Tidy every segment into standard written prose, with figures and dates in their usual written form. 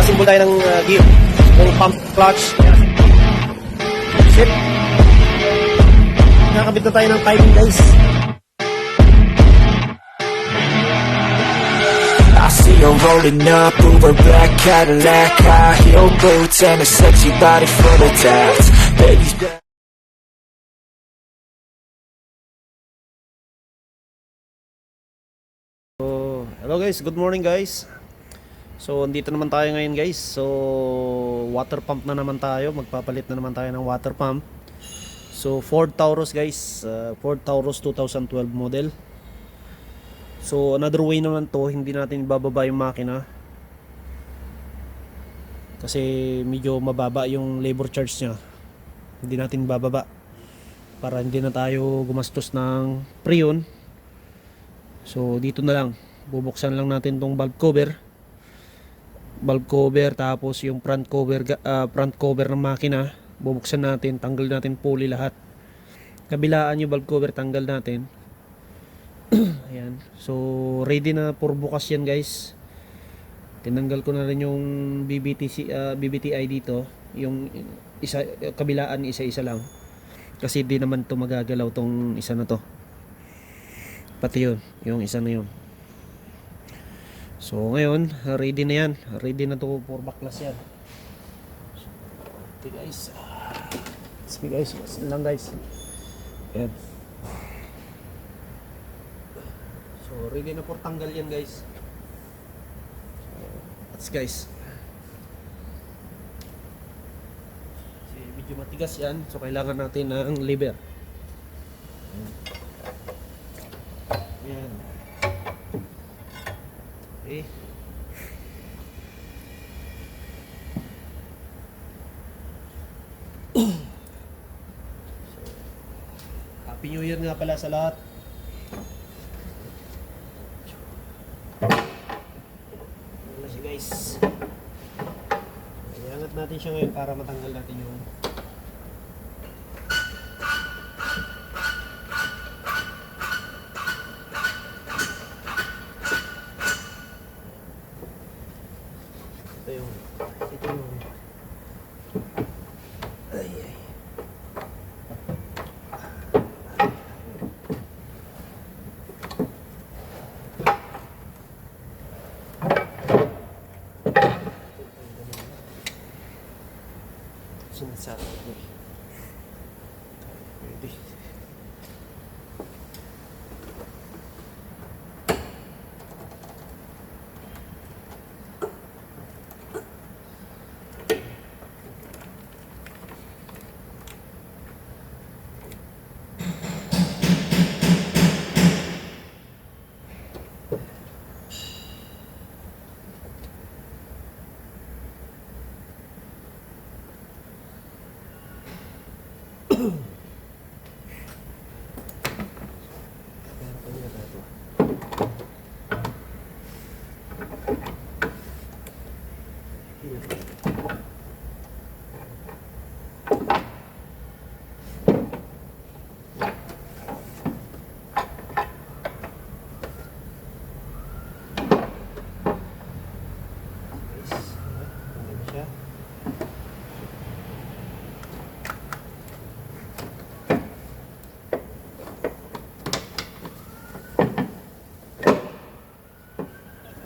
Mag-assemble tayo ng gear. Yung pump clutch. Shit. Nakakabit na tayo ng timing guys. I see her rolling up, Uber black Cadillac, high heel boots and a sexy body full of tats. Baby's back. So, hello guys, good morning guys. So, andito naman tayo ngayon guys. So, water pump na naman tayo. Magpapalit na naman tayo ng water pump. So, Ford Taurus guys. Ford Taurus 2012 model. So, another way naman to, hindi natin ibababa yung makina. Kasi medyo mababa yung labor charge nya. Hindi natin bababa. Para hindi na tayo gumastos ng preon. So, dito na lang. Bubuksan lang natin tong valve cover. Valve cover, tapos yung front cover ng makina. Bubuksan natin, tanggal natin pulley lahat. Kabilaan yung valve cover, tanggal natin. Ayan. So, ready na for bukas yan guys. Tinanggal ko na rin yung BBTI dito. Yung isa, kabilaan isa-isa lang. Kasi di naman to magagalaw tong isa na to. Pati yun, yung isa na yun. So, ngayon, ready na yan. Ready na to for baklas yan. Okay guys. Sige guys, lang guys. Ayan. So, ready na for tanggal yan guys. So, that's guys. Kasi medyo matigas yan. So, kailangan natin ng lever. Ayan. Okay. So, Happy New Year nga pala sa lahat. Wala siya guys. Iangat natin siya ngayon para matanggal natin yung ito yung ay. Sinasabi ko pwede.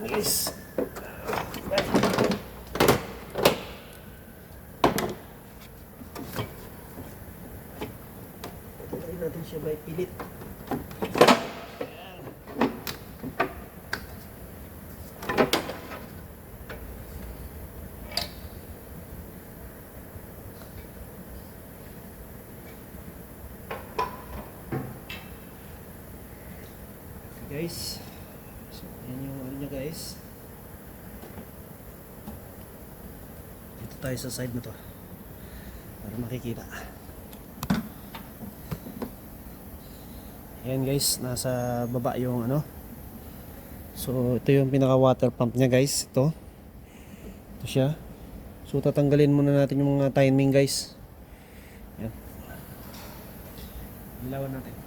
Guys, patuloy natin siya by pilit. Guys, so yan yung ano niya guys. Dito tayo sa side na to para makikita. Ayan guys, nasa baba yung ano. So ito yung pinaka water pump niya guys. Ito siya. So tatanggalin muna natin yung mga timing guys. Ayan. Ilawan natin.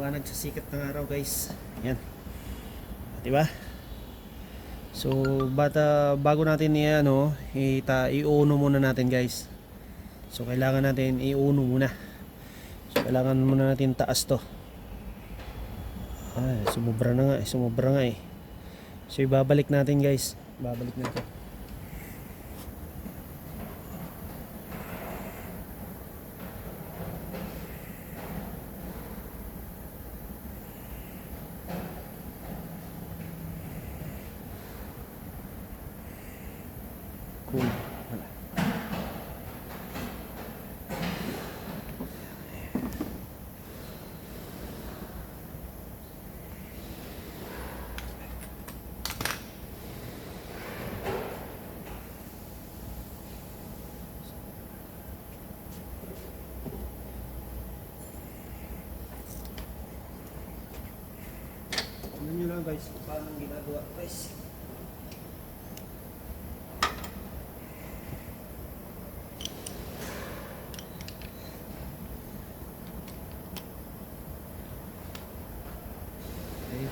liwanag sa sikat ng araw guys. Yan. Diba? So bago natin i-uno muna natin guys. So kailangan natin i-uno muna. So kailangan muna natin taas to. Sumobra na nga eh. So ibabalik natin guys. Babalik natin. Cool. Wala. Ano nyo lang guys, paano ang ginagawa guys. Okay.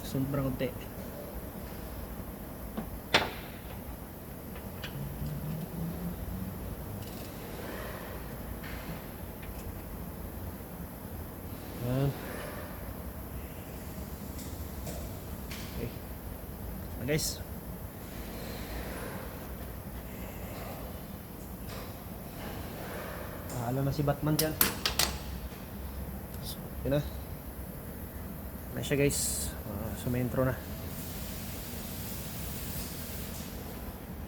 Sobra konti. Yan. Okay. Guys. Pahala na si Batman dyan. So, yun na. Na siya guys. Sumentro na.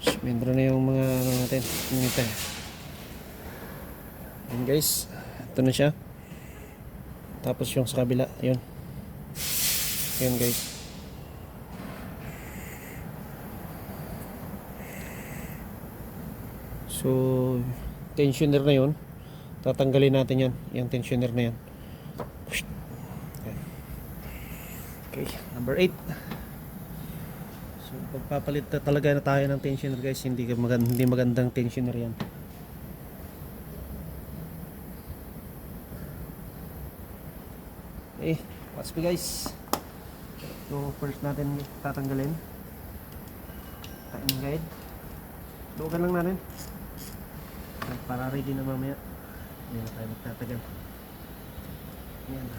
Sumentro na yung mga natin. Yun guys. Ito na siya. Tapos yung sa kabila. Yun. Yun guys. So tensioner na yun. Tatanggalin natin yan. Yung tensioner na yan. Okay, number 8. So pagpapalit na talaga na tayo ng tensioner guys, hindi magandang tensioner yan. Okay, watch me guys. So first natin tatanggalin. Timing guide. Lugan lang natin. Para ready na mamaya. Hindi na tayo magtatagal. Yan. Yan.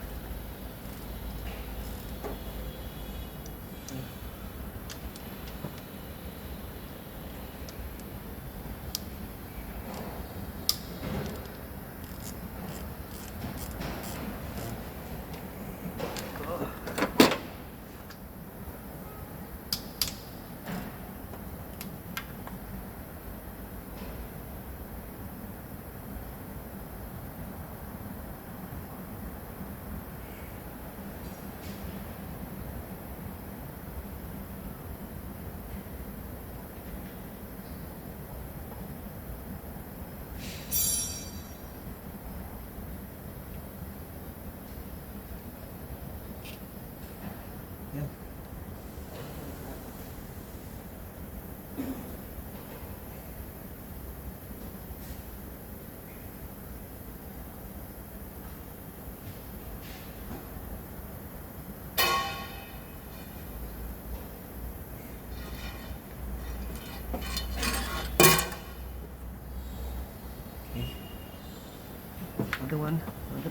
Okay. Another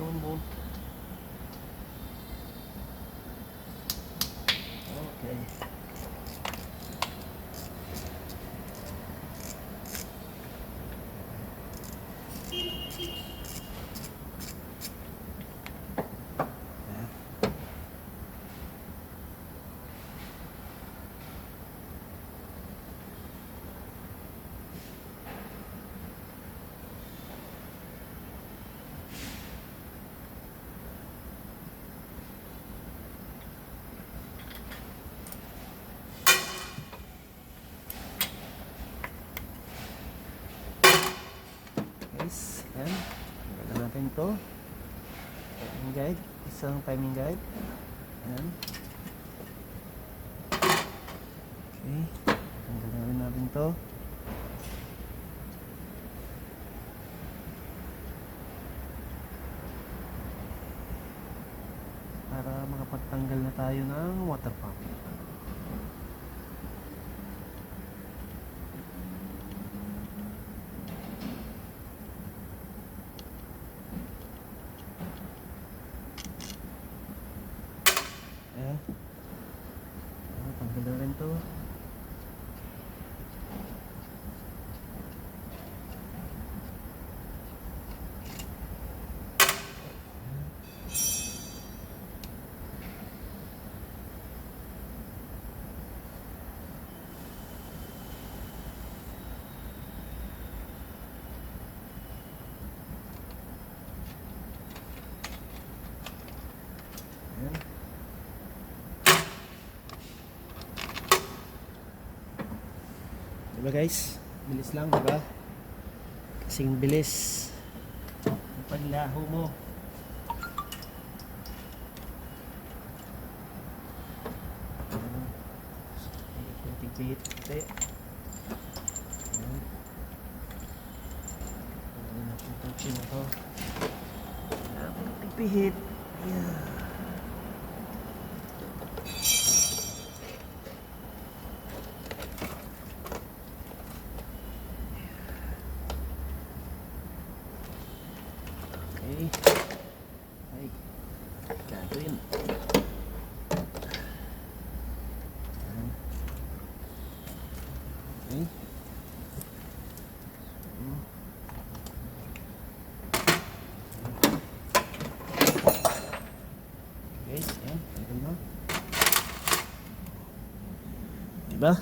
one bolt. Okay. to. Timing guide. Isang timing guide. Ayan. Okay. Tanggalin natin to. Para makapagtanggal na tayo ng water pump. Ayan. Tanggal na rin to. Ayan. Diba guys? Bilis lang, diba? Kasing bilis ang paglaho mo. Kunting-pihit. Ayan. Ayan natin touching na to. Ayan, kunting-pihit. Ayan. Okay. Ay. Gagawin. Ayan. Okay. Guys, ayan. Ayan na. Diba?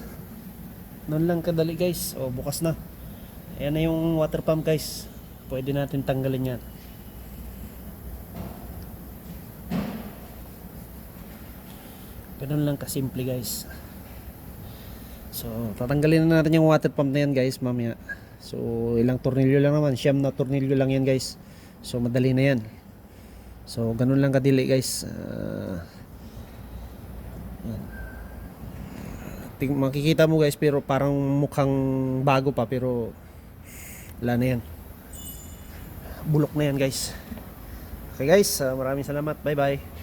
Noon lang kadali guys. O, bukas na. Ayan na yung water pump guys. Pwede natin tanggalin yan. Ganun lang kasimple guys. So tatanggalin na natin yung water pump na yan guys mamaya. So ilang tornilyo lang naman, 9 na tornilyo lang yan guys. So madali na yan. So ganun lang kadili guys. Makikita mo guys pero parang mukhang bago pa pero wala na yan. Bulok na yan guys. Okay guys, maraming salamat. Bye bye.